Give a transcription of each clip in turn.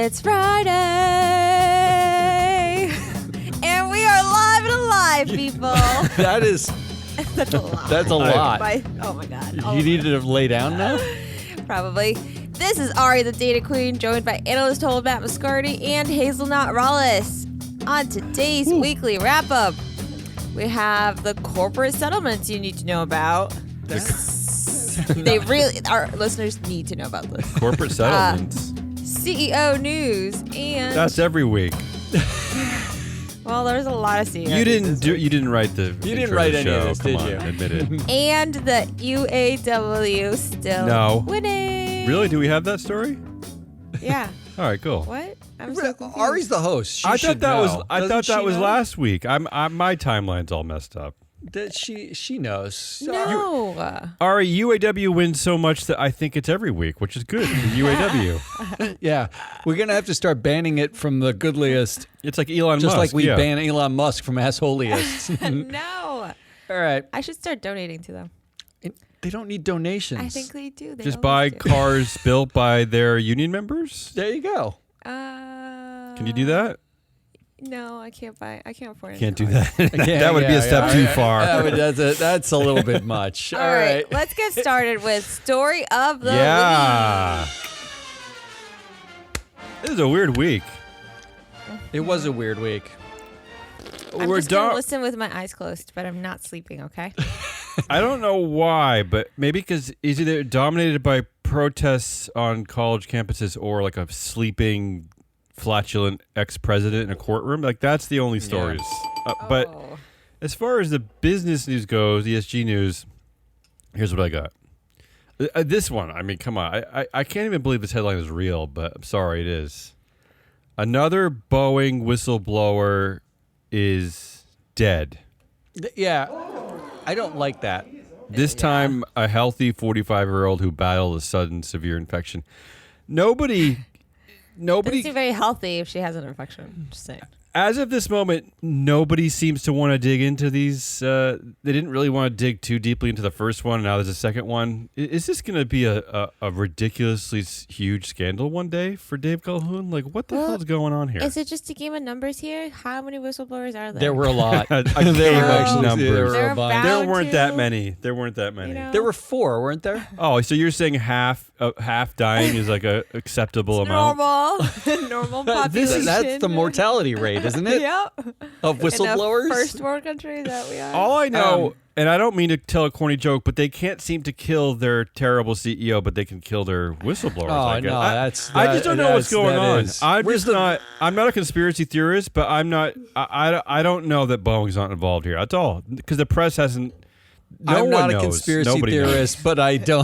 It's Friday, and we are live and alive, people. That's a lot. That's a lot. Oh my God. You need to lay down now? Probably. This is Ari, the Data Queen, joined by analyst Matt Mascardi and Hazelnut Rollis. On today's weekly wrap-up, we have the corporate settlements you need to know about. Our listeners need to know about this. Corporate settlements. CEO news and That's every week. well, there's a lot of CEO. You didn't write the. You didn't write any of this, Come did on, you? Admit it. And the UAW still No. winning. Really? Do we have that story? Yeah. All right, cool. What? I'm so confused. Ari's the host. She I should thought know. that Doesn't was she know? last week. My timeline's all messed up. She knows. No. Ari, UAW wins so much that I think it's every week, which is good for UAW. Yeah, we're gonna have to start banning it from the good list, It's like Elon just Musk. like we yeah. ban Elon Musk from assholiest. No. All right, I should start donating to them. they don't need donations. I think they do. They Just always buy do. cars built by their union members. There you go. Can you do that? No, I can't buy. I can't afford it. Can't do that. Yeah, That would be a step too yeah. far. That's a little bit much. All right, let's get started with story of the Yeah. week. This is a weird week. It was a weird week. I'm We're just gonna done. listen with my eyes closed, but I'm not sleeping. Okay. I don't know why, but maybe because it's either dominated by protests on college campuses or like a sleeping, flatulent ex-president in a courtroom. Like that's the only stories. But Oh. as far as the business news goes, ESG news, here's what I got. This one, I mean, come on. I can't even believe this headline is real, but I'm sorry, it is. Another Boeing whistleblower is dead. Yeah, I don't like that. This time, a healthy 45-year-old who battled a sudden severe infection. Nobody, Doesn't seem very healthy if she has an infection. I'm just saying. as of this moment, nobody seems to want to dig into these. They didn't really want to dig too deeply into the first one. Now there's a second one. Is this going to be a ridiculously huge scandal one day for Dave Calhoun? Like, what the hell is going on here? Is it just a game of numbers here? How many whistleblowers are there? There were a lot. A There game were of actually numbers. there were They're a bunch. about- There Down weren't to- that many. There weren't that many. You know? There were 4, weren't there? Oh, so you're saying half dying is like a acceptable amount? Normal population. That's the mortality rate, isn't it? Yep. Of In a whistleblowers. first world country that we are. All I know, and I don't mean to tell a corny joke, but they can't seem to kill their terrible CEO, but they can kill their whistleblowers. Oh, I guess. no, I just don't know what's going on. I'm not a conspiracy theorist, but I'm not. I don't know that Boeing's not involved here. That's all, because the press hasn't. No I'm one not knows. a conspiracy Nobody theorist, knows. but I don't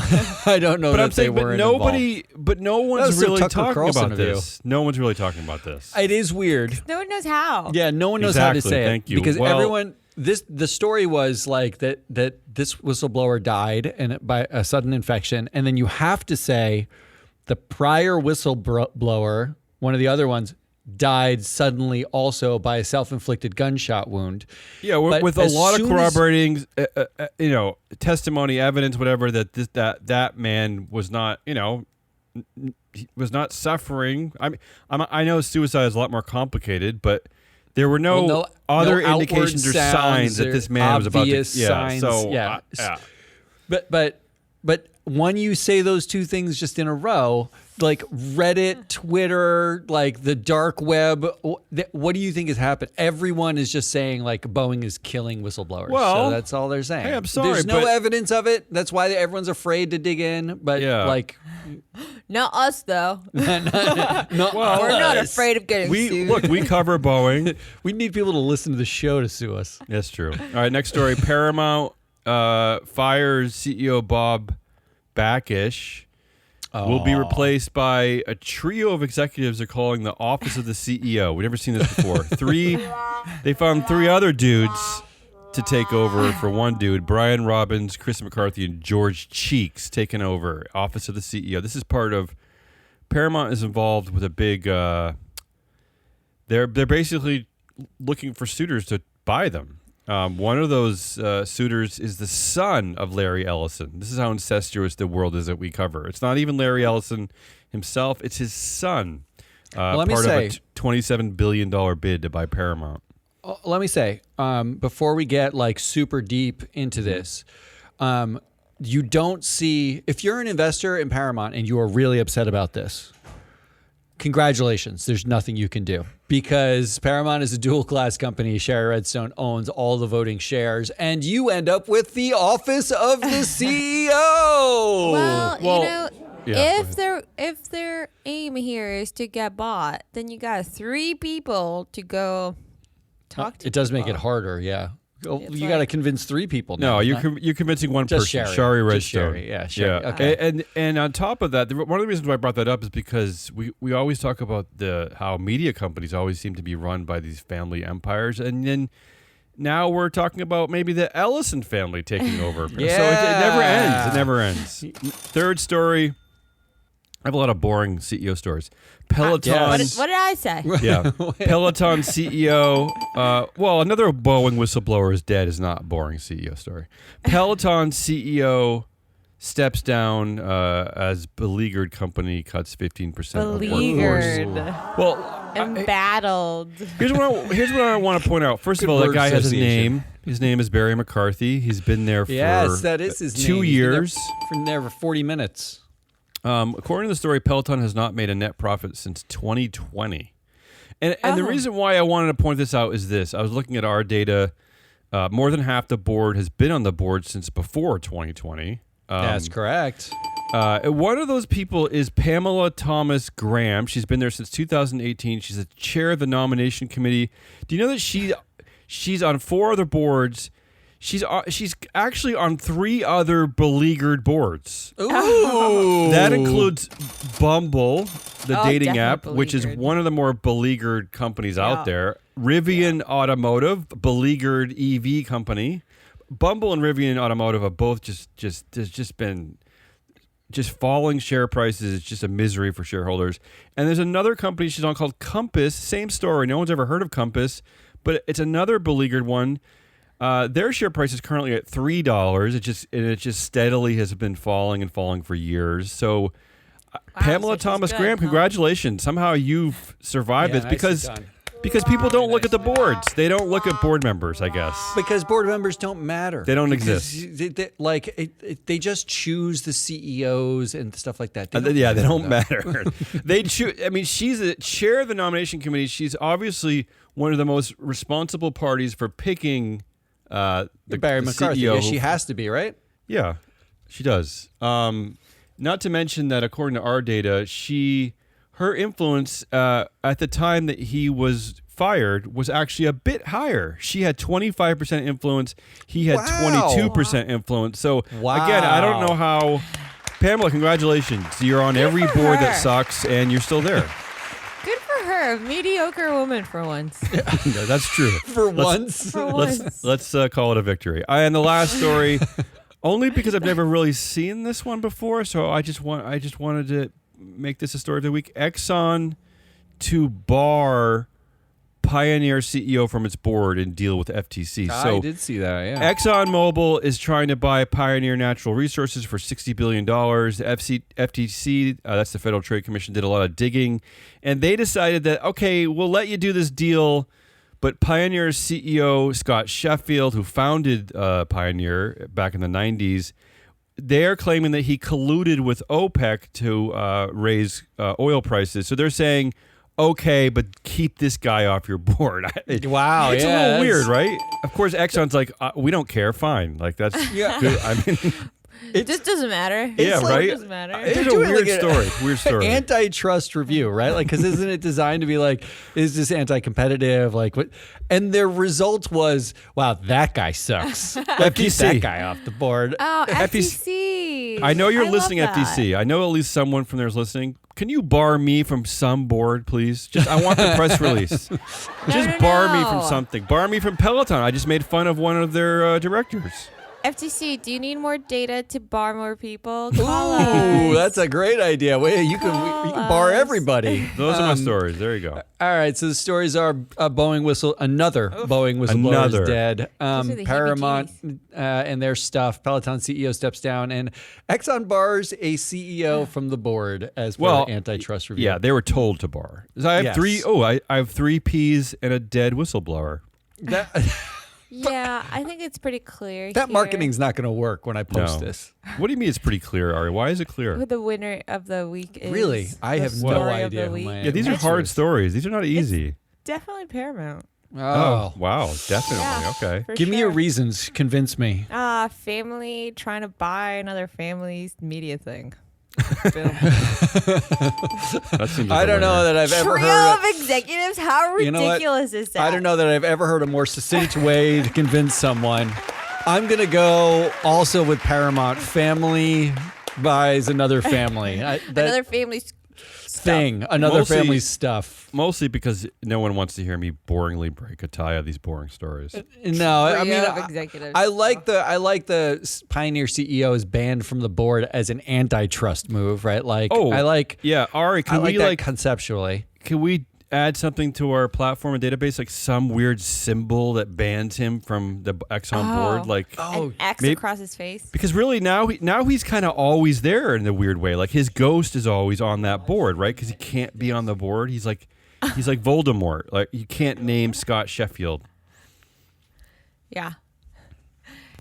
know But that I'm saying, they but weren't nobody, but no one's was so really Tucker talking Carlson about of you. this. No one's really talking about this. involved. It is weird. No one knows how. Yeah, no one knows how to Exactly, say thank it you. because Well- everyone. The story was like that this whistleblower died and by a sudden infection, and then you have to say the prior whistleblower, one of the other ones, died suddenly also by a self-inflicted gunshot wound. Yeah, But with a as lot of soon as- corroborating, testimony, evidence, whatever, that man was not, he was not suffering. I know suicide is a lot more complicated, but there were no other outward indications or signs that this man was about to. obvious signs, yeah. But when you say those two things just in a row, like Reddit, Twitter, like the dark web, what do you think has happened? Everyone is just saying like Boeing is killing whistleblowers. Well, so that's all they're saying. hey, I'm sorry, There's no but- evidence of it. That's why everyone's afraid to dig in. But Yeah. like, Not us though. not We're not us. afraid of getting sued. we cover Boeing. We need people to listen to the show to sue us. That's true. All right, next story. Paramount fires CEO Bob Backish. Will be replaced by a trio of executives they're calling the Office of the CEO. We've never seen this before. They found 3 other dudes to take over for one dude. Brian Robbins, Chris McCarthy, and George Cheeks taking over Office of the CEO. This is part of Paramount is involved with a big. They're basically looking for suitors to buy them. One of those suitors is the son of Larry Ellison. This is how incestuous the world is that we cover. It's not even Larry Ellison himself. It's his son. let me part say, of a $27 billion bid to buy Paramount. let me say, before we get like super deep into this, you don't see, if you're an investor in Paramount and you are really upset about this, congratulations. There's nothing you can do because Paramount is a dual class company. Sherry Redstone owns all the voting shares and you end up with the office of the CEO. Well, Well, yeah, if their aim here is to get bought, then you got 3 people to go talk to. It does make it harder. Yeah. It's You got to convince 3 people. No, now, you're convincing one just person, Sherry. Shari Just Redstone. Sherry. Yeah, Sherry. Okay. And on top of that, one of the reasons why I brought that up is because we always talk about how media companies always seem to be run by these family empires, and then now we're talking about maybe the Ellison family taking over. So it never ends. It never ends. Third story. I have a lot of boring CEO stories. Peloton. What did I say? Yeah. Peloton CEO. Another Boeing whistleblower is dead is not a boring CEO story. Peloton CEO steps down as beleaguered company cuts 15% of Beleaguered. workforce. Well, Embattled. here's what I want to point out. First of all, that word guy has a association. name. His name is Barry McCarthy. He's been there for that is his 2 name. years. From there for 40 minutes. According to the story, Peloton has not made a net profit since 2020. And the reason why I wanted to point this out is this. I was looking at our data. More than half the board has been on the board since before 2020. That's correct. One of those people is Pamela Thomas Graham. She's been there since 2018. She's the chair of the nomination committee. Do you know that she's on 4 other boards? She's actually on 3 other beleaguered boards. Ooh. That includes Bumble, the dating app, definitely which is beleaguered. one of the more beleaguered companies out there. Rivian Automotive, beleaguered EV company. Bumble and Rivian Automotive have both there's been falling share prices. It's just a misery for shareholders. And there's another company she's on called Compass. Same story. No one's ever heard of Compass, but it's another beleaguered one. Their share price is currently at $3. It just steadily has been falling and falling for years. So, Pamela so she's Thomas good, Graham, huh? congratulations! Somehow you've survized this nicely because people don't look at the boards. They don't look at board members, I guess. Because board members don't matter. They don't Because exist. they just choose the CEOs and stuff like that. They don't matter. They choose. I mean, she's the chair of the nomination committee. She's obviously one of the most responsible parties for picking the Barry McCarthy. CEO. Yeah, she has to be, right? Yeah, she does. Not to mention that according to our data, her influence at the time that he was fired was actually a bit higher. She had 25% influence. He had 22% influence. So again, I don't know how. Pamela, congratulations. You're on every for board her. that sucks, and you're still there. Good for her. Mediocre woman for once. No, that's true. For once. For once. Let's call it a victory. And the last story, only because I've never really seen this one before, so I just wanted to make this a story of the week. Exxon to bar Pioneer CEO from its board and deal with FTC. I did see that, yeah. ExxonMobil is trying to buy Pioneer Natural Resources for $60 billion. The FTC, that's the Federal Trade Commission, did a lot of digging, and they decided that, okay, we'll let you do this deal, but Pioneer's CEO, Scott Sheffield, who founded Pioneer back in the 90s, they're claiming that he colluded with OPEC to raise oil prices. So they're saying, okay, but keep this guy off your board. Wow, it's a yeah, little weird, right? Of course, Exxon's like, we don't care. Fine, like that's good. I mean, It just doesn't matter. yeah, It right. doesn't matter. It's a doing weird like story. Weird story. Antitrust review, right? Like, because isn't it designed to be like, is this anti-competitive? Like, what? And their result was, wow, that guy sucks. Like, keep FTC. that guy off the board. Oh, FTC. FTC. I know you're love listening, that. FTC. I know at least someone from there is listening. Can you bar me from some board, please? Just I want the press release. Just bar me from something. Bar me from Peloton. I just made fun of one of their directors. FTC, do you need more data to bar more people? Call us. Ooh, that's a great idea. Wait, you can bar everybody. Those are my stories. There you go. All right, so the stories are another Boeing whistleblower is dead. Those are the Paramount and their stuff. Peloton CEO steps down, and Exxon bars a CEO from the board as per the antitrust review. Yeah, they were told to bar. So I have three. Oh, I have 3 Ps and a dead whistleblower. Yeah, I think it's pretty clear. That here. marketing's not going to work when I post this. What do you mean it's pretty clear, Ari? Why is it clear? Who the winner of the week is. Really? I the have no story of idea the who week. my Yeah, these are hard stories. These are not easy. Definitely Paramount. Oh, wow. Definitely. Yeah, Okay. for give me your sure. reasons. Convince me. Family trying to buy another family's media thing. Boom. That seems like I a don't know winner. that I've ever Trio heard. of executives? How You know what? ridiculous is that? I don't know that I've ever heard a more succinct way to convince someone. I'm going to go also with Paramount. Family buys another family. Another family's thing. Another Mostly- family's stuff. Mostly because no one wants to hear me boringly break a tie of these boring stories. No, I Trio mean, of executives. I like the Pioneer CEO is banned from the board as an antitrust move, right? Like, I like, yeah, Ari, I can like we that like conceptually. can we add something to our platform and database, like some weird symbol that bans him from the Exxon board, like An X maybe- across his face. because really now he's kind of always there in a weird way. Like his ghost is always on that board, right? Because he can't be on the board. He's like Voldemort. Like you can't name Scott Sheffield. Yeah.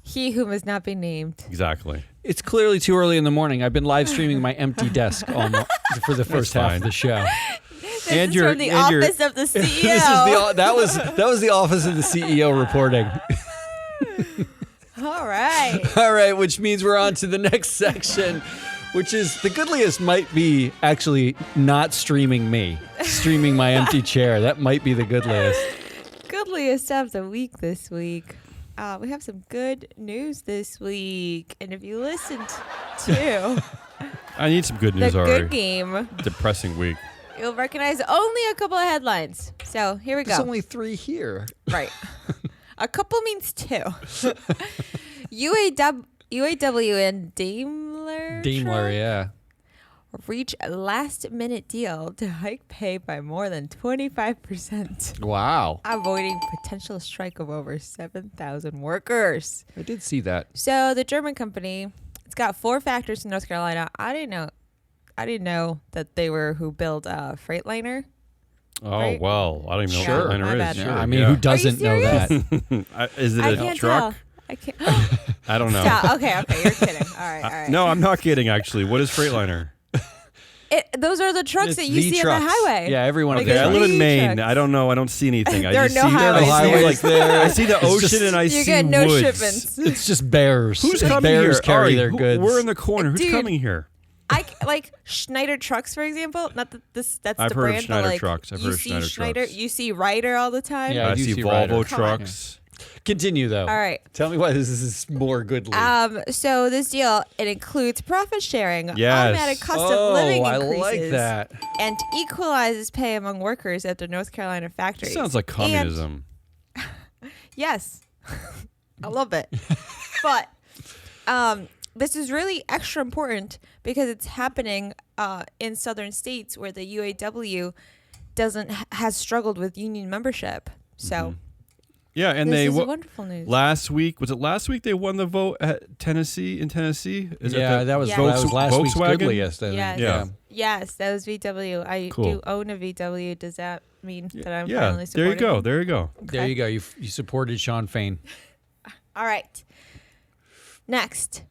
He who must not be named. Exactly. It's clearly too early in the morning. I've been live streaming my empty desk for the first half of the show. This And is your- from the and your- office of the CEO. That was the office of the CEO reporting. All right. All right, which means we're on to the next section, which is the goodliest might be actually not streaming me, streaming my empty chair. That might be the goodliest. Goodliest of the week this week. We have some good news this week. And if you listened to I need some good the news, Ari. good game, Depressing week. you'll recognize only a couple of headlines. So here we go. There's only 3 here. Right. A couple means 2. UAW and Daimler Truck yeah. reach a last-minute deal to hike pay by more than 25%, Wow. avoiding potential strike of over 7,000 workers. I did see that. So the German company, it's got 4 factories in North Carolina. I didn't know that they were who build Freightliner. Oh, Right? well, I don't even know Sure. what My Freightliner bad. is. Yeah, Sure, I mean, yeah. who doesn't know serious? that? Is it I a can't truck? tell. I can't. I don't know. Stop. Okay, you're kidding. All right. No, I'm not kidding, actually. What is Freightliner? Those are the trucks It's that you the see trucks. on the highway. Yeah, everyone. Like Okay, I it's live in the Maine. trucks. I don't know. I don't see anything. There I are just no see, highways I see there. like there. I see the It's ocean just- and I You see get no woods. shipments. It's just bears. Who's And coming bears here? carry Ari, their goods. We're in the corner. Who's Dude. coming here? Like Schneider trucks, for example. Not that that's I've the heard of brand, Schneider but like Trucks. I've you heard of see Schneider trucks. You see Ryder all the time. Yeah. I do see see Volvo Ryder. trucks. Continue though. All right. Tell me why this is more goodly. So this deal, it includes profit sharing, Yes. automatic cost of living I increases, like that. and equalizes pay among workers at the North Carolina factories. Sounds like communism. Yes, I love it. But this is really extra important because it's happening in southern states where the UAW has struggled with union membership. So Yeah, and this they is wonderful news. last week they won the vote at Tennessee? Is yeah, it that was Yeah. that was last week's Volkswagen? goodliest. I think. Yes. Yeah. Yes, that was VW. I Cool. do own a VW. Does that mean that I'm Yeah, finally there supporting you go. them? There you go. There you go. You supported Sean Fain. All right. Next.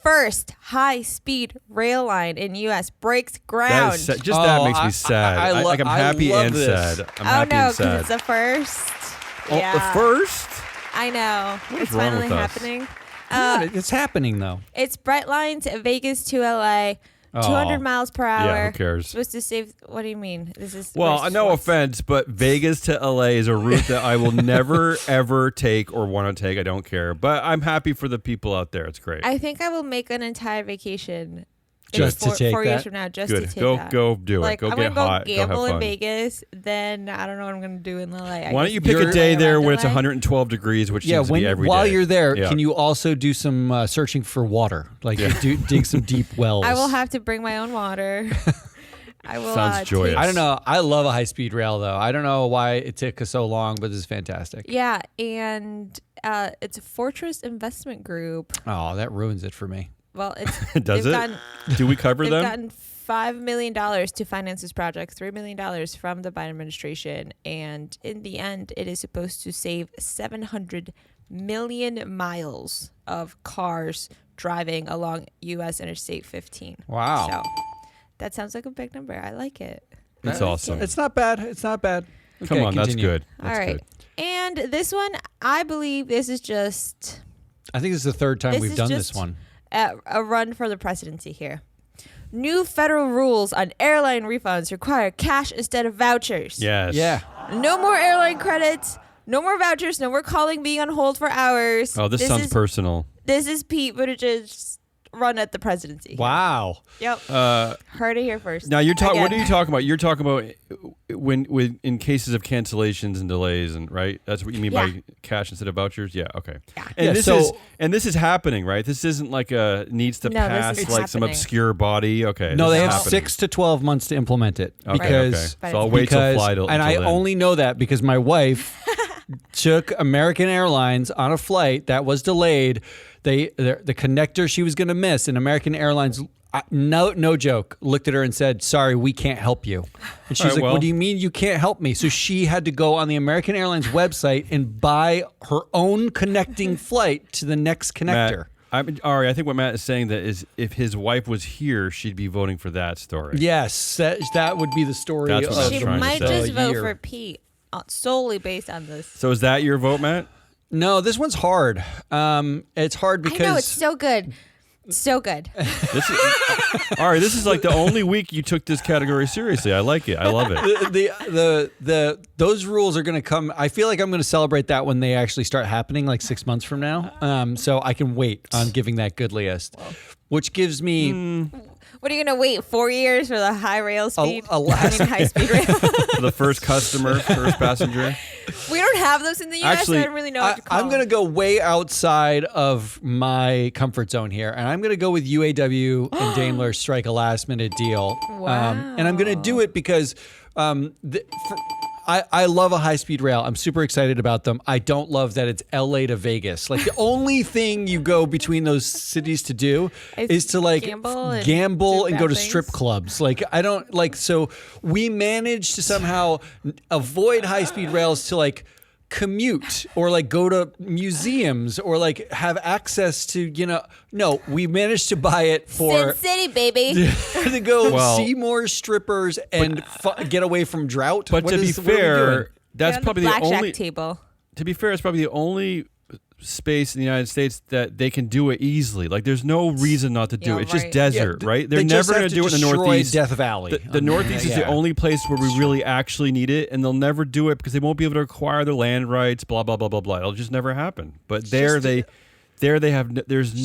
First high-speed rail line in U.S. breaks That ground. is sad. Just that Oh, makes me sad. I'm happy love and this. sad. I'm Oh happy no, and because sad. it's the first. Oh, Yeah. the first? I know. What It's is wrong finally with us? happening. It's happening though. It's Bright Lines, Vegas to LA, 200 miles per hour. Yeah, who cares? Supposed to save. What do you mean? This is. Well, where's no Schwartz? offense, but Vegas to LA is a route that I will never, ever take or want to take. I don't care. But I'm happy for the people out there. It's great. I think I will make an entire vacation Just to take 4 years that? from now, just to Good. take Go that. go do it. Like, Go I'm get gonna hot. go Go have gamble in fun. Vegas. Then I don't know what I'm gonna do in LA. Why don't you pick a You're- day there when it's LA? 112 degrees, which Yeah, seems to be every while day. you're there, Yeah. can you also do some searching for water? Like dig some deep wells. I will have to bring my own water. I will. Sounds joyous. I don't know. I love a high-speed rail, though. I don't know why it took us so long, but this is fantastic. Yeah, and it's a Fortress Investment Group. Oh, that ruins it for me. Well, it's Does they've it? gotten- Do we cover They've them? gotten $5 million to finance this project, $3 million from the Biden administration. And in the end, it is supposed to save 700 million miles of cars driving along U.S. Interstate 15. Wow. So that sounds like a big number. I like it. It's awesome. It's not bad. It's not bad. Come Okay, on, that's continue. good. All That's right. good. And this one, I believe this is just I think this is the third time This we've is done just- this one. a run for the presidency here. New federal rules on airline refunds require cash instead of vouchers. Yes. Yeah. No more airline credits. No more vouchers. No more calling being on hold for hours. Oh, this sounds is, personal. This is Pete Buttigieg's run at the presidency. Wow. Yep. Heard it here first. Now you're talking. What are Again. you talking about? You're talking about when in cases of cancellations and delays, and right? That's what you mean Yeah. by cash instead of vouchers. Yeah. Okay. Yeah. And Yeah, this is happening, right? This isn't like a needs to No, this pass is like some happening. obscure body. Okay. No, this they is have happening. 6 to 12 months to implement it. Okay. Because Okay. So I'll wait till fly till. and I until then. only know that because my wife took American Airlines on a flight that was delayed. The connector she was going to miss, and American Airlines, no joke, looked at her and said, "Sorry, we can't help you." And she's All right, like, well- "What do you mean you can't help me?" So she had to go on the American Airlines website and buy her own connecting flight to the next connector. Ari, I think what Matt is saying that is if his wife was here, she'd be voting for that story. Yes, that would be the story That's of what I was She trying to might say. just vote year. for Pete solely based on this. So is that your vote, Matt? No, this one's hard. It's hard because I know, it's so good. So good. This is, Ari, this is like the only week you took this category seriously. I like it. I love it. those rules are going to come. I feel like I'm going to celebrate that when they actually start happening, like 6 months from now. So I can wait on giving that good list, which gives me What are you going to wait 4 years for the high rail speed? High speed rail. For the first customer, first passenger. We don't have those in the U.S. Actually, so I don't really know what to call I'm going to them. go way outside of my comfort zone here, and I'm going to go with UAW and Daimler strike a last minute deal. And I'm going to do it because I love a high-speed rail. I'm super excited about them. I don't love that it's LA to Vegas. Like the only thing you go between those cities to do is to like gamble and gamble do and bad go to things. strip clubs. Like I don't like, so we managed to somehow avoid high-speed rails to like commute or like go to museums or like have access to, no, we managed to buy it for Sin City, baby. to go Well- see more strippers and get away from drought. But What to be is- what are we doing? fair, that's Get on probably the the blackjack only. table. To be fair, it's probably the only space in the United States that they can do it easily. Like, there's no reason not to do Yeah, it. It's just right. desert, Yeah, right? They're they just never have going to do it in the destroy Northeast. Death Valley. The Northeast is the Yeah. only place where we really actually need it, and they'll never do it because they won't be able to acquire their land rights. Blah blah blah blah blah. It'll just never happen. But there's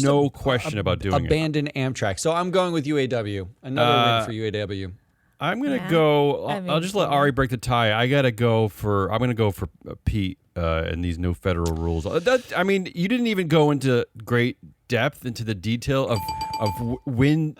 no question about doing it. Abandoned Amtrak. So I'm going with UAW. Another win for UAW. I'm gonna Yeah. go. I mean, I'll just let Ari break the tie. I'm gonna go for Pete and these new federal rules. I mean, you didn't even go into great depth into the detail of when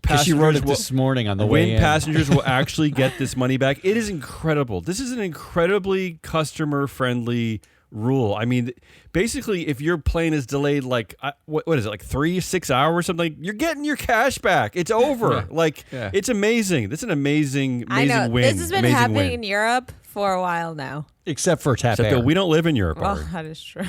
Because she wrote passengers it will, this morning on the way when in. passengers will actually get this money back. It is incredible. This is an incredibly customer friendly rule. I mean, basically, if your plane is delayed, like what is it, like 3-6 hours, something, you're getting your cash back. It's over. Yeah. It's amazing. This is an amazing I know. win. This has been amazing happening win. in Europe for a while now. Except for Tap Except Air. that we don't live in Europe. Well, Ari. that is true.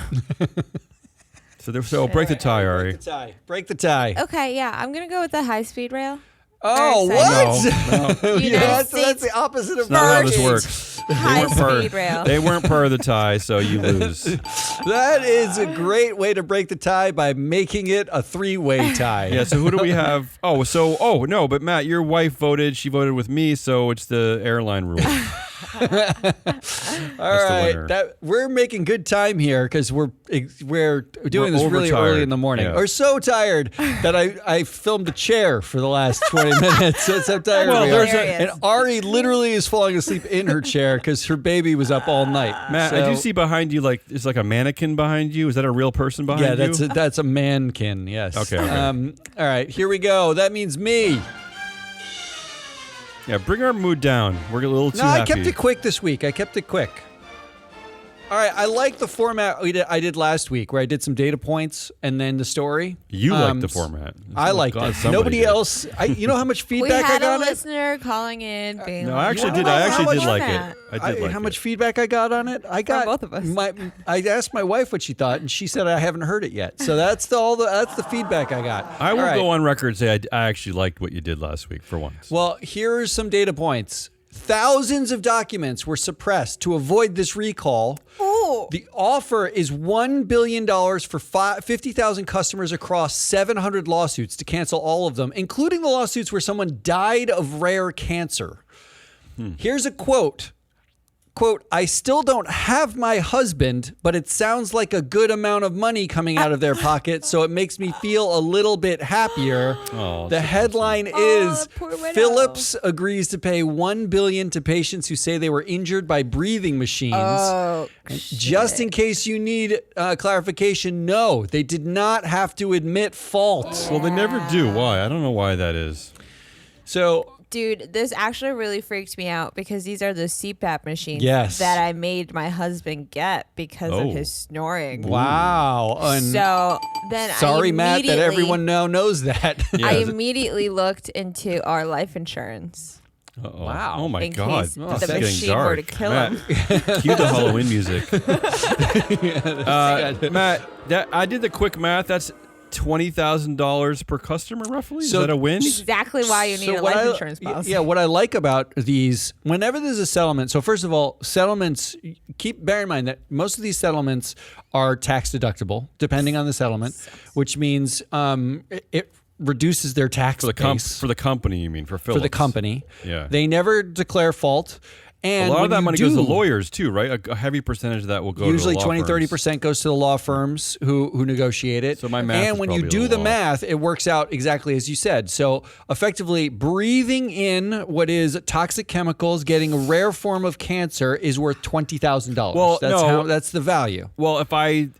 So break the tie, Ari. Break the tie. Break the tie. Okay, yeah, I'm going to go with the high speed rail. Oh, Very what? No, United that's States the opposite of not how this First. works. high part- speed rail. They weren't part of the tie, so you lose. That is a great way to break the tie by making it a 3-way tie. Yeah, so who do we have? No, but Matt, your wife voted. She voted with me, so it's the airline rule. All right, we're making good time here because we're doing this really early in the morning. Yeah. We're so tired that I filmed a chair for the last 20 minutes. That's how tired we are. And Ari literally is falling asleep in her chair because her baby was up all night. Matt, I do see behind you there's like a mannequin behind you. Is that a real person behind you? Yeah, that's a mankin. Yes. Okay. All right, here we go. That means me. Yeah, bring our mood down. We're a little too happy. No, I kept it quick this week. All right, I like the format I did last week where I did some data points and then the story. You like the format. I liked it. Nobody else. You know how much feedback I got on it? We had a listener calling in. Being no, I actually did. I actually did like it. I did like how much feedback I got on it? I got both of us. I asked my wife what she thought, and she said I haven't heard it yet. So that's the feedback I got. I will go on record and say I actually liked what you did last week for once. Well, here's some data points. Thousands of documents were suppressed to avoid this recall. Ooh. The offer is $1 billion for 50,000 customers across 700 lawsuits to cancel all of them, including the lawsuits where someone died of rare cancer. Here's a quote. Quote, I still don't have my husband, but it sounds like a good amount of money coming out of their pocket, so it makes me feel a little bit happier. The headline is, Philips agrees to pay $1 billion to patients who say they were injured by breathing machines. Just in case you need clarification, no, they did not have to admit fault. Well, they never do. Why? I don't know why that is. So... Dude, this actually really freaked me out because these are the CPAP machines that I made my husband get because of his snoring. Wow. So then sorry, Matt, that everyone now knows that. I immediately looked into our life insurance. Uh-oh. Wow. Oh, my in God. Case This the is machine getting were to dark. kill Matt, him. cue the Halloween music. Matt, I did the quick math. That's $20,000 per customer, roughly? Is that a win? Exactly why you need a life insurance policy. Yeah, what I like about these, whenever there's a settlement, so first of all, settlements, bear in mind that most of these settlements are tax deductible, depending on the settlement, which means it reduces their tax base. For the company, you mean, for Philips? For the company. Yeah. They never declare fault. And a lot of that money goes to lawyers too, right? A heavy percentage of that will go usually to the law 20-30% goes to the law firms who negotiate it. So my math and when you do the math, it works out exactly as you said. So effectively, breathing in what is toxic chemicals, getting a rare form of cancer is worth $20,000. Well, that's the value. Well, if I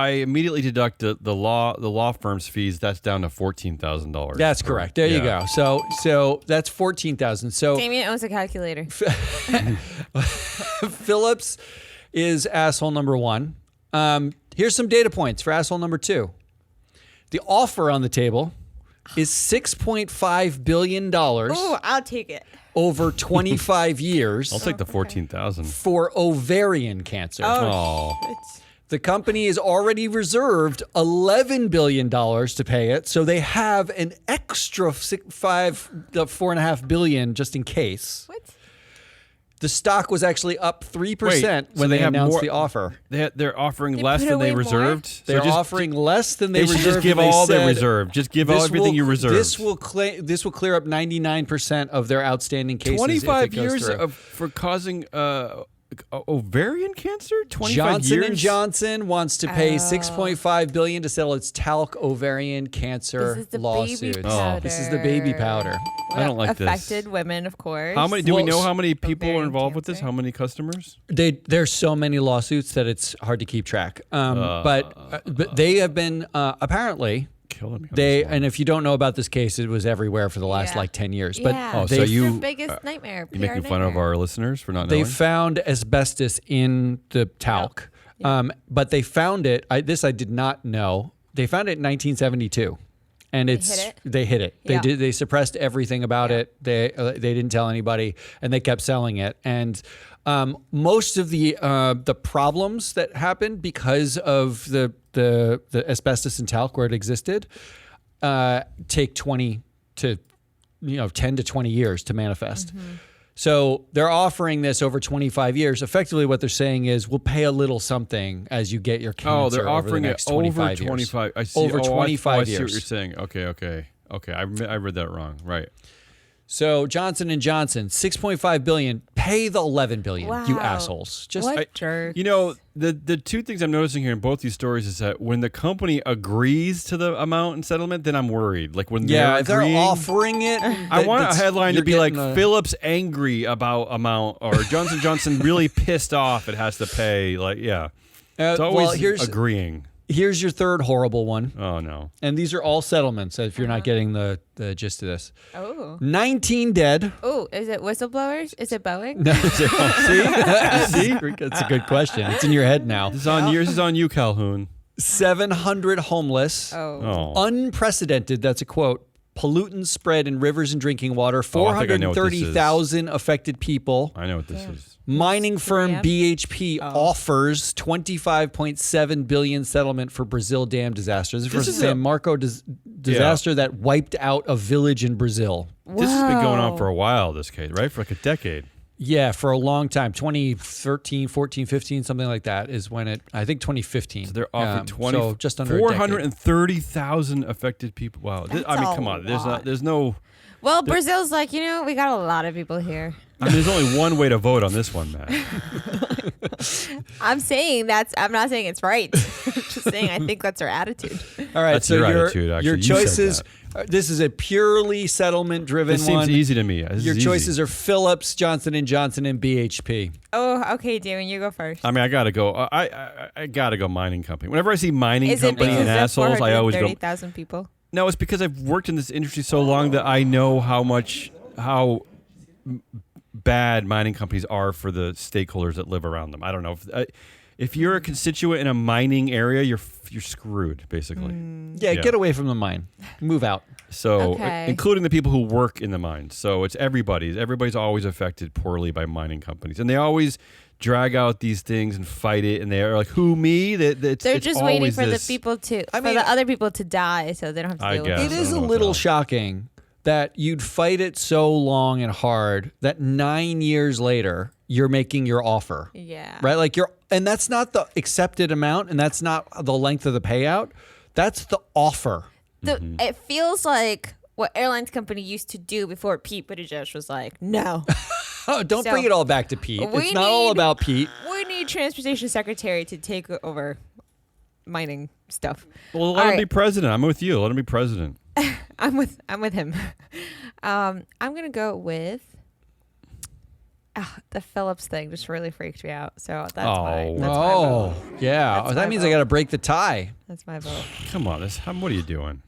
immediately deduct the law firm's fees, that's down to $14,000. That's correct. There you go. So that's $14,000. So Damien owns a calculator. Philips is asshole number one. Here's some data points for asshole number two. The offer on the table is $6.5 billion. Ooh, I'll take it. Over 25 years. I'll take the $14,000 for ovarian cancer. Oh. The company has already reserved $11 billion to pay it, so they have an extra $4.5 billion just in case. What? The stock was actually up 3% when they announced the offer. They're offering less than they reserved. They're offering less than they reserved. They should just give all they reserved. Just give everything you reserved. This will clear up 99% of their outstanding cases. 25 years for causing ovarian cancer? 25 Johnson years? & Johnson wants to pay $6.5 billion to settle its talc ovarian cancer lawsuit. This is the baby powder. I don't like affected women, of course. How many? Do we know how many people are involved with this? How many customers? There's so many lawsuits that it's hard to keep track. But they have been apparently. Killing me. And if you don't know about this case, it was everywhere for the last 10 years. But so you biggest nightmare. You making fun of our listeners for not knowing? They found asbestos in the talc, but they found it. This I did not know. They found it in 1972. And they hit it. They did. They suppressed everything about it. They didn't tell anybody, and they kept selling it. And most of the problems that happened because of the asbestos and talc where it existed take 10 to 20 years to manifest. Mm-hmm. So they're offering this over 25 years. Effectively, what they're saying is, we'll pay a little something as you get your cancer. They're offering over the next it 25 over 25. years. I see. Over 25 I years. see what you're saying. Okay. I read that wrong. Right. So Johnson & Johnson, $6.5 billion. Pay the $11 billion, you Wow. assholes. Just What jerk? You know, the two things I'm noticing here in both these stories is that when the company agrees to the amount in settlement, then I'm worried. Like when if they're agreeing, offering it. I want a headline to be like getting Phillips angry about amount or Johnson Johnson really pissed off it has to pay. Like, yeah. It's always agreeing. Here's your third horrible one. Oh, no. And these are all settlements, if you're not getting the gist of this. Oh. 19 dead. Oh, is it whistleblowers? Is it Boeing? No, see? That's a good question. It's in your head now. This is on you, Calhoun. 700 homeless. Oh. Unprecedented, that's a quote. Pollutants spread in rivers and drinking water. I think I know what this is. 430,000 affected people. I know what this is. Mining firm 3M? BHP offers $25.7 billion settlement for Brazil dam disaster. This is the San Marco disaster that wiped out a village in Brazil. This has been going on for a while, this case, right? For like a decade. Yeah, for a long time. 2013, 14, 15, something like that is when it, I think 2015. So they're offering so just under a decade. 430,000 affected people. Wow. I mean, come on. There's no. Well, Brazil's like, we got a lot of people here. I mean, there's only one way to vote on this one, Matt. I'm not saying it's right. Just saying I think that's our attitude. All right, That's so your attitude, actually. your You said choices, that. This is a purely settlement-driven This one. seems easy to me. Your choices are Phillips, Johnson & Johnson, and BHP. Oh, okay, Damon, you go first. I mean, I gotta go. I gotta go mining company. Whenever I see mining Is it company because and there's assholes, I always go. 430,000 people? No, it's because I've worked in this industry so long that I know how bad mining companies are for the stakeholders that live around them. I don't know if you're a constituent in a mining area, you're screwed basically. Yeah, get away from the mine. Move out. So, Okay. including the people who work in the mines. So it's everybody's. Everybody's always affected poorly by mining companies, and they always drag out these things and fight it. And they're like, "Who me?" They're just waiting for the people I mean, the other people to die, so they don't have to I deal with guess. it. It is I a don't know little what to shocking that you'd fight it so long and hard that 9 years later you're making your offer. Yeah. Right? Like and that's not the accepted amount and that's not the length of the payout. That's the offer. It feels like what airlines company used to do before Pete Buttigieg was like, no. Oh, don't So, bring it all back to Pete. we It's not all need- about Pete. We need transportation secretary to take over mining stuff. Well, let All him be right. president. I'm with you. Let him be president. I'm with him. I'm gonna go with the Phillips thing. Just really freaked me out. So that's my vote. Yeah. That's that my means vote. I got to break the tie. That's my vote. Come on, what are you doing?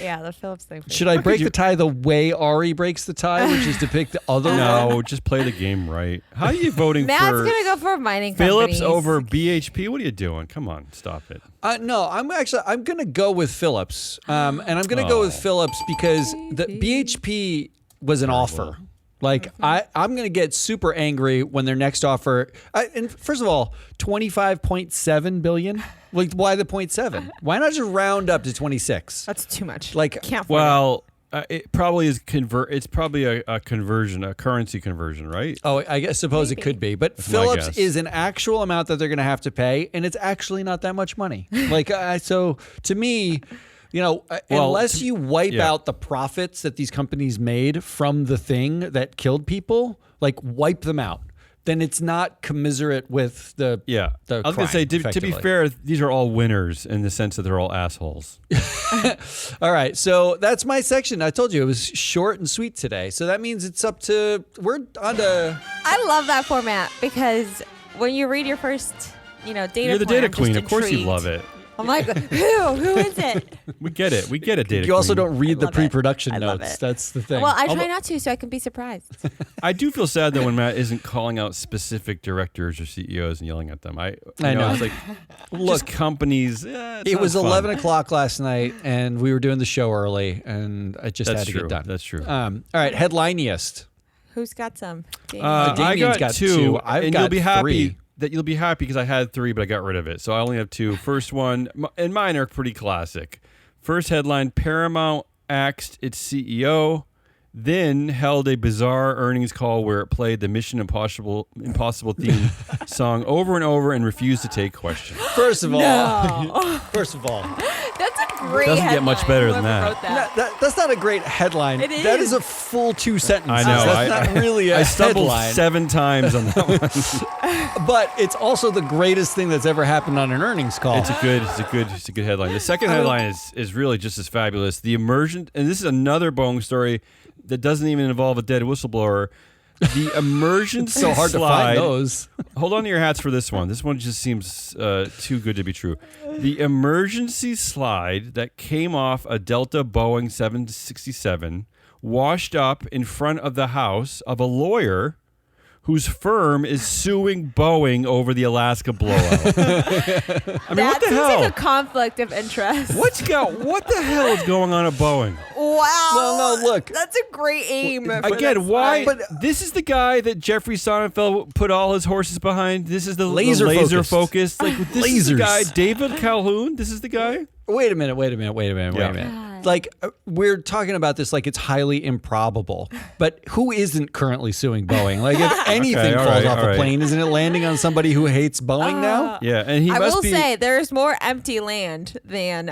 Yeah, the Phillips thing. Should I break the tie the way Ari breaks the tie, which is to pick the other one? No, just play the game right. How are you voting Matt's for gonna go for mining Phillips companies. over BHP? What are you doing? Come on, stop it. No, I'm going to go with Phillips. And I'm going to go with Phillips because the BHP was an offer. Like, I'm going to get super angry when their next offer. And first of all, $25.7 billion. Like, why the 0.7? Why not just round up to 26? That's too much. Like, Can't afford Well, it probably is It's probably a conversion, a currency conversion, right? Oh, I suppose it could be. But my Phillips guess. is an actual amount that they're going to have to pay, and it's actually not that much money. Like, so to me, unless you wipe out the profits that these companies made from the thing that killed people, like wipe them out, then it's not commiserate with the Yeah. the I was going to say, crime, to be effectively. fair, these are all winners in the sense that they're all assholes. All right, so that's my section. I told you it was short and sweet today. So that means we're on to. I love that format because when you read your first, data You're the point, data I'm just queen. Of course you intrigued. love it. I'm like, who is it? We get it. We get it, data You also queen. don't read the love it. pre-production I love notes. it. That's the thing. Well, I try not to, so I can be surprised. I do feel sad though when Matt isn't calling out specific directors or CEOs and yelling at them. I know. It's like, look, companies. It's It not was fun. 11 o'clock last night, and we were doing the show early, and I just That's had to true. get done. That's true. All right, headliniest. Who's got some? I Damien's got two. I've and got you'll be happy three. that you'll be happy because I had three, but I got rid of it. So I only have two. First one, and mine are pretty classic. First headline: Paramount axed its CEO, then held a bizarre earnings call where it played the Mission Impossible theme song over and over and refused to take questions. First of all, No. first of all, That's a great Doesn't get much better than Whoever that. wrote that. That's not a great headline. It That is. is a full 2 sentences. I know. That's not really a I stumbled headline. 7 times on that one. But it's also the greatest thing that's ever happened on an earnings call. It's a good headline. The second headline is really just as fabulous. The immersion, and this is another Boeing story that doesn't even involve a dead whistleblower. The emergency so hard slide. to find those. Hold on to your hats for this one. This one just seems too good to be true. The emergency slide that came off a Delta Boeing 767 washed up in front of the house of a lawyer whose firm is suing Boeing over the Alaska blowout. I mean, That what the seems hell? like a conflict of interest. What the hell is going on at Boeing? Wow. Well, no, look. That's a great aim. for that Again, why? slide. But this is the guy that Jeffrey Sonnenfeld put all his horses behind. This is the Laser laser focused. focused. Like this is the Lasers. guy, David Calhoun. This is the guy. Wait a minute. God. Like, we're talking about this like it's highly improbable. But who isn't currently suing Boeing? Like, if anything all falls right, off all a right. plane, isn't it landing on somebody who hates Boeing now? Yeah, and he I must will be. say there's more empty land than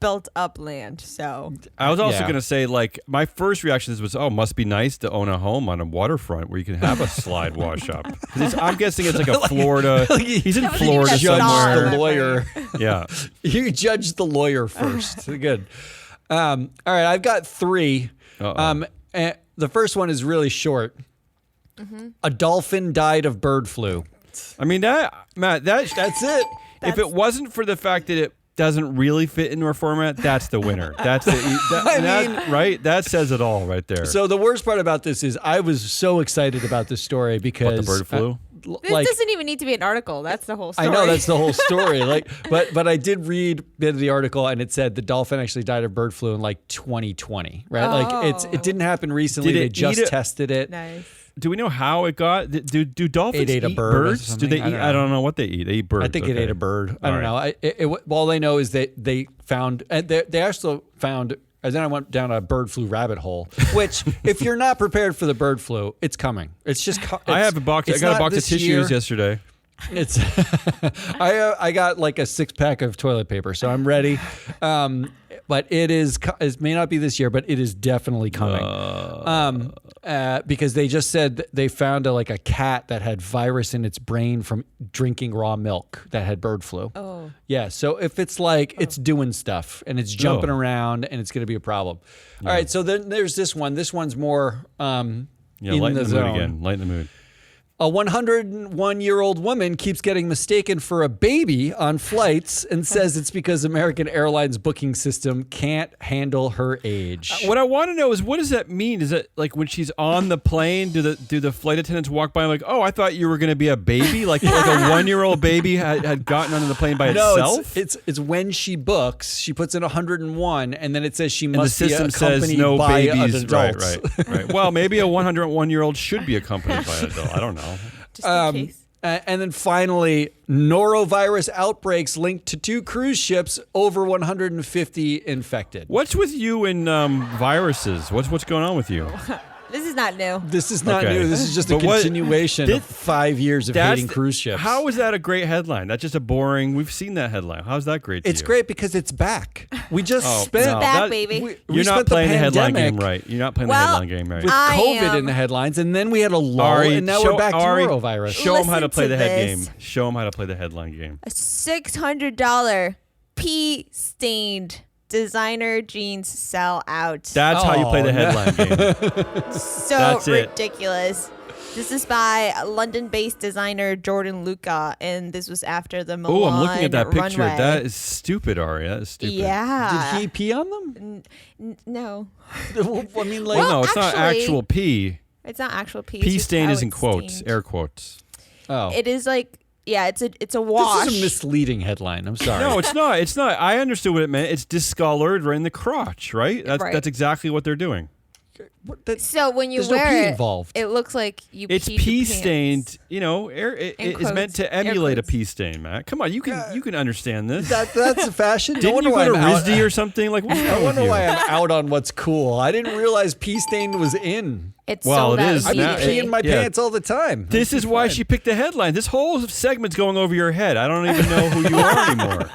built up land. So I was also Yeah. going to say, like, my first reaction to this was, oh, must be nice to own a home on a waterfront where you can have a slide wash up. 'Cause I'm guessing it's like a Florida. He's in That wasn't even Florida a Judge thought. somewhere. the lawyer. Yeah. You judge the lawyer first. Good. All right, I've got 3. Uh-oh. The first one is really short. A dolphin died of bird flu. I mean, Matt, That's it. if it wasn't for the fact that it doesn't really fit into our format, that's the winner. That's right. That says it all right there. So the worst part about this is I was so excited about this story because What, the bird flu? this doesn't even need to be an article. That's the whole story. I know that's the whole story. But I did read a bit of the article and it said the dolphin actually died of bird flu in like 2020, right? Like it didn't happen recently. Did They it just eat it? tested it. nice. Do we know how it got? Do dolphins It ate a eat bird or birds? Do something? they I eat? don't I know. don't know what they eat. They eat birds. I think it okay. ate a bird. I don't All know. All they know is that they found, and they also found, and then I went down a bird flu rabbit hole, which if you're not prepared for the bird flu, it's coming. It's just, I have a box. I it's got a not box of this tissues year. yesterday. It's I got like a 6-pack of toilet paper, so I'm ready. But it may not be this year, but it is definitely coming. Because they just said they found a cat that had virus in its brain from drinking raw milk that had bird flu. Oh. Yeah, so if it's it's doing stuff and it's jumping around and it's going to be a problem. All right, so then there's this one. This one's more Yeah, in lighten the the zone. mood again. Lighten the mood. A 101-year-old woman keeps getting mistaken for a baby on flights and says it's because American Airlines booking system can't handle her age. What I want to know is, what does that mean? Is it like when she's on the plane, do the flight attendants walk by and like, oh, I thought you were going to be a baby, like a 1-year-old baby had gotten onto the plane by No, itself? it's when she books, she puts in 101, and then it says she and the must be system accompanied says no by babies. an adult. Right. Well, maybe a 101-year-old should be accompanied by an adult. I don't know. Just in case. And then finally, norovirus outbreaks linked to 2 cruise ships, over 150 infected. What's with you and viruses? What's going on with you? This is not new. This is not Okay. new. This is just a But what- continuation of 5 years of hating cruise ships. How is that a great headline? That's just a boring. We've seen that headline. How's that great? To It's you? great because it's back. We just Oh, spent no, back, that- baby. we You're not spent playing the headline pandemic game right. You're not playing Well, the headline game right. with I COVID am- in the headlines, and then we had a lull, Ari, and now show- we're back to Ari, norovirus. Show them how to Listen play to the head this. game. Show them how to play the headline game. A $600 pea-stained designer jeans sell out. That's how you play the Oh, no. headline game. So That's it. ridiculous. This is by London-based designer Jordan Luca, and this was after the Milan Oh, I'm looking at that picture. runway. That is stupid, Ari. That is stupid. Yeah. Did he pee on them? No. I mean, like, Well, no, it's not actually- actual pee. It's not actual pea. it's Pea just stain how is in it's quotes, stained. air quotes. oh, It is like, yeah, it's a wash. this is a misleading headline. I'm sorry. No, it's not. It's not. I understood what it meant. It's discolored right in the crotch, right? Right. That's exactly what they're doing. What- that- So when you There's no wear pee it, involved. it looks like you. It's peed your pea pants. stained. You know, it In is meant quotes, to air emulate a quotes. pea stain, Matt. Come on, you can understand this. that's a fashion. Didn't wonder you why go to I'm out- RISD or something? Like, what's I wrong with wonder you? why I'm out on what's cool. I didn't realize pea stain was in. It's Well, sold it out is I now. be peeing my Yeah. pants all the time. This is why she picked the headline. This whole segment's going over your head. I don't even know who you are anymore.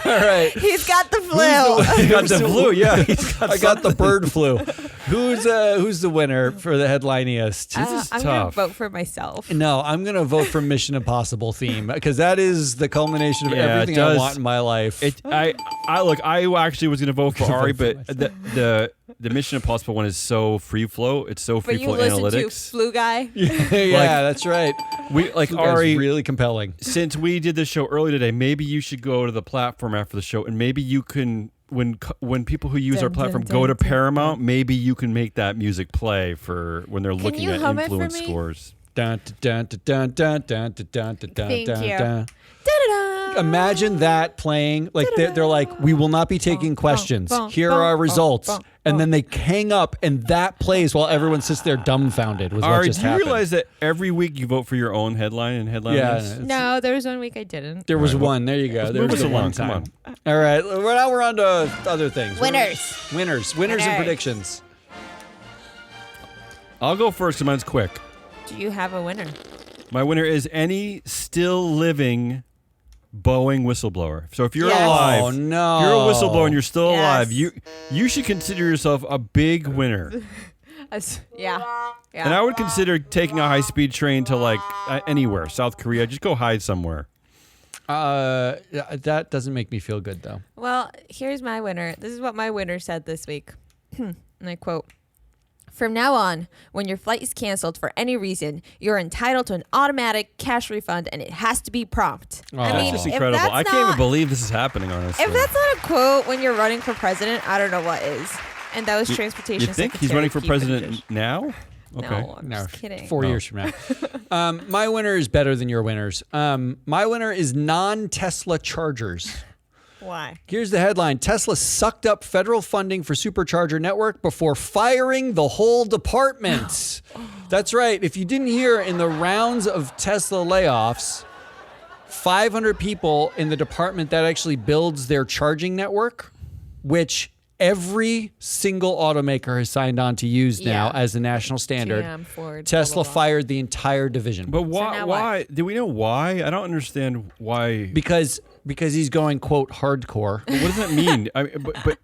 All right. He's got the flu. You got the flu, yeah. I got the bird flu. Who's the winner for the headliniest? This is I'm going to tough. vote for myself. No, I'm going to vote for Mission Impossible theme because that is the culmination of Yeah, it everything I does. want in my life. I look. I actually was going to vote for Ari, vote for but the Mission Impossible one is so free flow. It's so But free you flow listen to analytics. Flu Guy. yeah, that's right. We like You guys Ari. really compelling. Since we did this show early today, maybe you should go to the platform after the show, and maybe you can. When people who use our Dun, platform dun, go to dun, dun, Paramount, maybe you can make that music play for when they're looking you at hum it for influence me? scores. Dun, dun, dun, dun, dun, dun, dun, dun, dun, Thank dun, you. dun. Da-da-da. Imagine that playing. Like they're like, we will not be taking questions. Here are our results. And then they hang up, and that plays while everyone sits there dumbfounded with what Ari, just do you happened. realize that every week you vote for your own headline and headline Yeah, list? No, there was 1 week I didn't. There was All right, well, one. There you go. There move was us the one along, time. come All right. Well, now we're on to other things. Winners. Winners and Winners. predictions. I'll go first because mine's quick. Do you have a winner? My winner is any still living Boeing whistleblower. So if you're Yes. alive, Oh, no. if you're a whistleblower and you're still Yes. alive, you should consider yourself a big winner. Yeah. And I would consider taking a high-speed train to like anywhere, South Korea. Just go hide somewhere. That doesn't make me feel good, though. Well, here's my winner. This is what my winner said this week. And I quote, "From now on, when your flight is canceled for any reason, you're entitled to an automatic cash refund, and it has to be prompt." Oh. I That's mean, just if incredible. that's I can't even not- believe this is happening, honestly. If that's not a quote when you're running for president, I don't know what is. And that was You transportation. think he's Secretary running for Keith president now? Okay. No, I'm No, just kidding. 4 years from now. My winner is better than your winners. My winner is non-Tesla chargers. Why? Here's the headline. Tesla sucked up federal funding for supercharger network before firing the whole department. That's right. If you didn't hear, in the rounds of Tesla layoffs, 500 people in the department that actually builds their charging network, which every single automaker has signed on to use now Yeah. as a national standard. GM, Ford, Tesla blah, blah, blah. fired the entire division. But why? now what? Why? Do we know why? I don't understand why. because he's going, quote, hardcore. What does that mean? But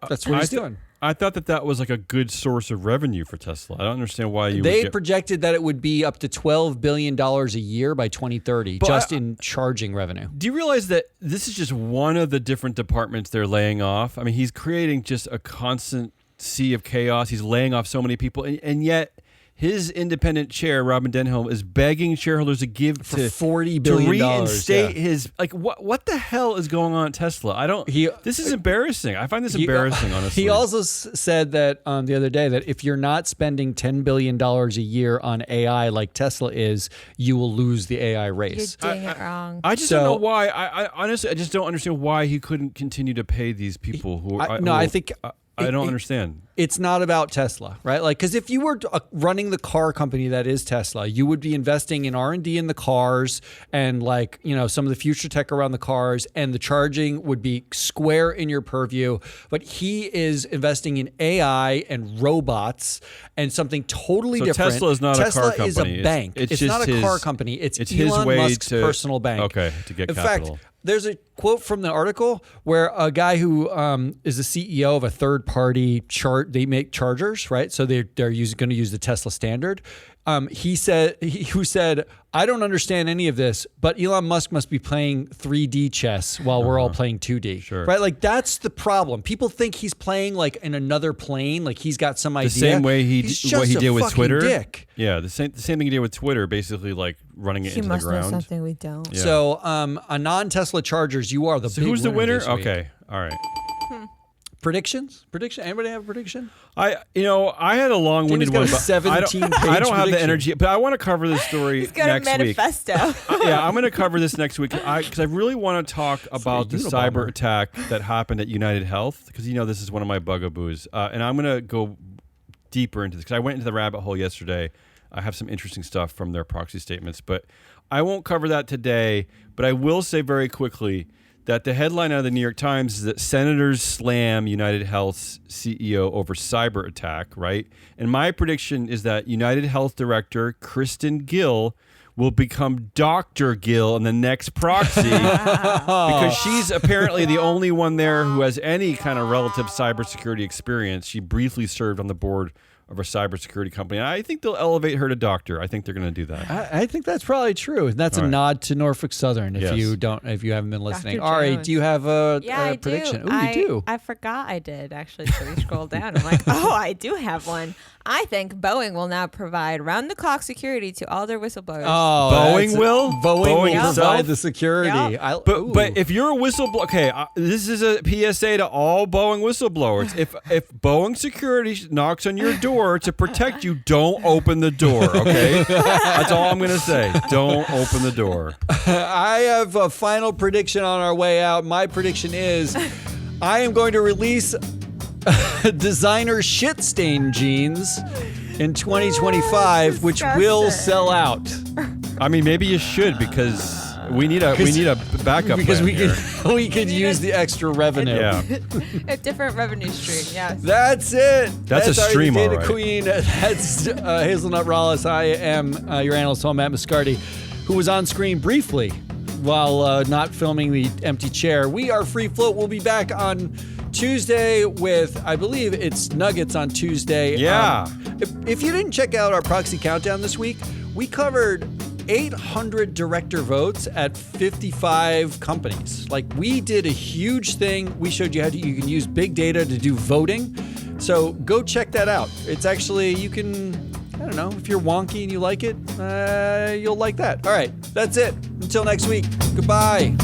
That's what he's doing. I thought that was like a good source of revenue for Tesla. I don't understand why you. They would get, projected that it would be up to $12 billion a year by 2030, But just in charging revenue. Do you realize that this is just one of the different departments they're laying off? I mean, he's creating just a constant sea of chaos. He's laying off so many people, and yet his independent chair, Robin Denholm, is begging shareholders to give For to $40 billion. reinstate yeah. his like what the hell is going on at Tesla? I don't. This is embarrassing. I find this embarrassing. Honestly, He also said that the other day that if you're not spending $10 billion a year on AI like Tesla is, you will lose the AI You're race. doing it wrong. I just don't know why. I honestly, I just don't understand why he couldn't continue to pay these people who. I think I don't understand. It's not about Tesla, right? Like, because if you were running the car company that is Tesla, you would be investing in R&D in the cars and like, some of the future tech around the cars, and the charging would be square in your purview. But he is investing in AI and robots and something totally different. Tesla is not a car Tesla company. is a bank. It's just not a his- car company. It's his Elon way Musk's to- personal bank. Okay, to get in capital. fact, there's a quote from the article where a guy who is the CEO of a third-party they make chargers, right? So they're going to use the Tesla standard. He said, "I don't understand any of this, but Elon Musk must be playing 3D chess while we're all playing 2D." Sure. Right? Like that's the problem. People think he's playing like in another plane, like he's got some idea. The same way He's what just he a did with fucking Twitter. Dick. Yeah, the same thing he did with Twitter, basically like running it He into the must know ground. something we don't. Yeah. So, a non-Tesla chargers, you are the So big who's the winner? this week. Okay, all right. Predictions? Anybody have a prediction? I had a long-winded Damon's got one, a but 17-page I don't have the prediction. energy. But I want to cover this story He's got next a week. manifesto. Yeah, I'm going to cover this next week because I really want to talk about the Unabomber. cyber attack that happened at United Health, because this is one of my bugaboos, and I'm going to go deeper into this because I went into the rabbit hole yesterday. I have some interesting stuff from their proxy statements, but I won't cover that today. But I will say very quickly that the headline out of the New York Times is that senators slam United Health's CEO over cyber attack, right? And my prediction is that United Health Director Kristen Gill will become Dr. Gill in the next proxy because she's apparently the only one there who has any kind of relative cybersecurity experience. She briefly served on the board of a cybersecurity company. I think they'll elevate her to doctor. I think they're going to do that. I think that's probably true. And that's a nod to Norfolk Southern. If you haven't been listening. Ari, do you have a prediction? Do. You do. I forgot I did actually. So we scrolled down. I'm like, oh, I do have one. I think Boeing will now provide round-the-clock security to all their whistleblowers. Oh, Boeing will? Boeing will itself? provide the security. Yep. But if you're a whistleblower, okay, this is a PSA to all Boeing whistleblowers. If Boeing security knocks on your door to protect you, don't open the door, okay? That's all I'm going to say. Don't open the door. I have a final prediction on our way out. My prediction is I am going to release designer shit stain jeans in 2025 which will sell out. I mean, maybe you should because we need a backup because plan we could use the extra revenue. Yeah. A different revenue stream, yes. That's it. That's a stream, our all Data right. Queen. That's Hazelnut Rollis. I am your analyst, Matt Mascardi, who was on screen briefly while not filming the empty chair. We are Free Float. We'll be back on Tuesday with, I believe it's Nuggets on Tuesday. Yeah. If you didn't check out our proxy countdown this week, we covered 800 director votes at 55 companies. Like, we did a huge thing. We showed you how you can use big data to do voting. So go check that out. It's actually, you can, I don't know, if you're wonky and you like it, you'll like that. All right, that's it. Until next week, goodbye.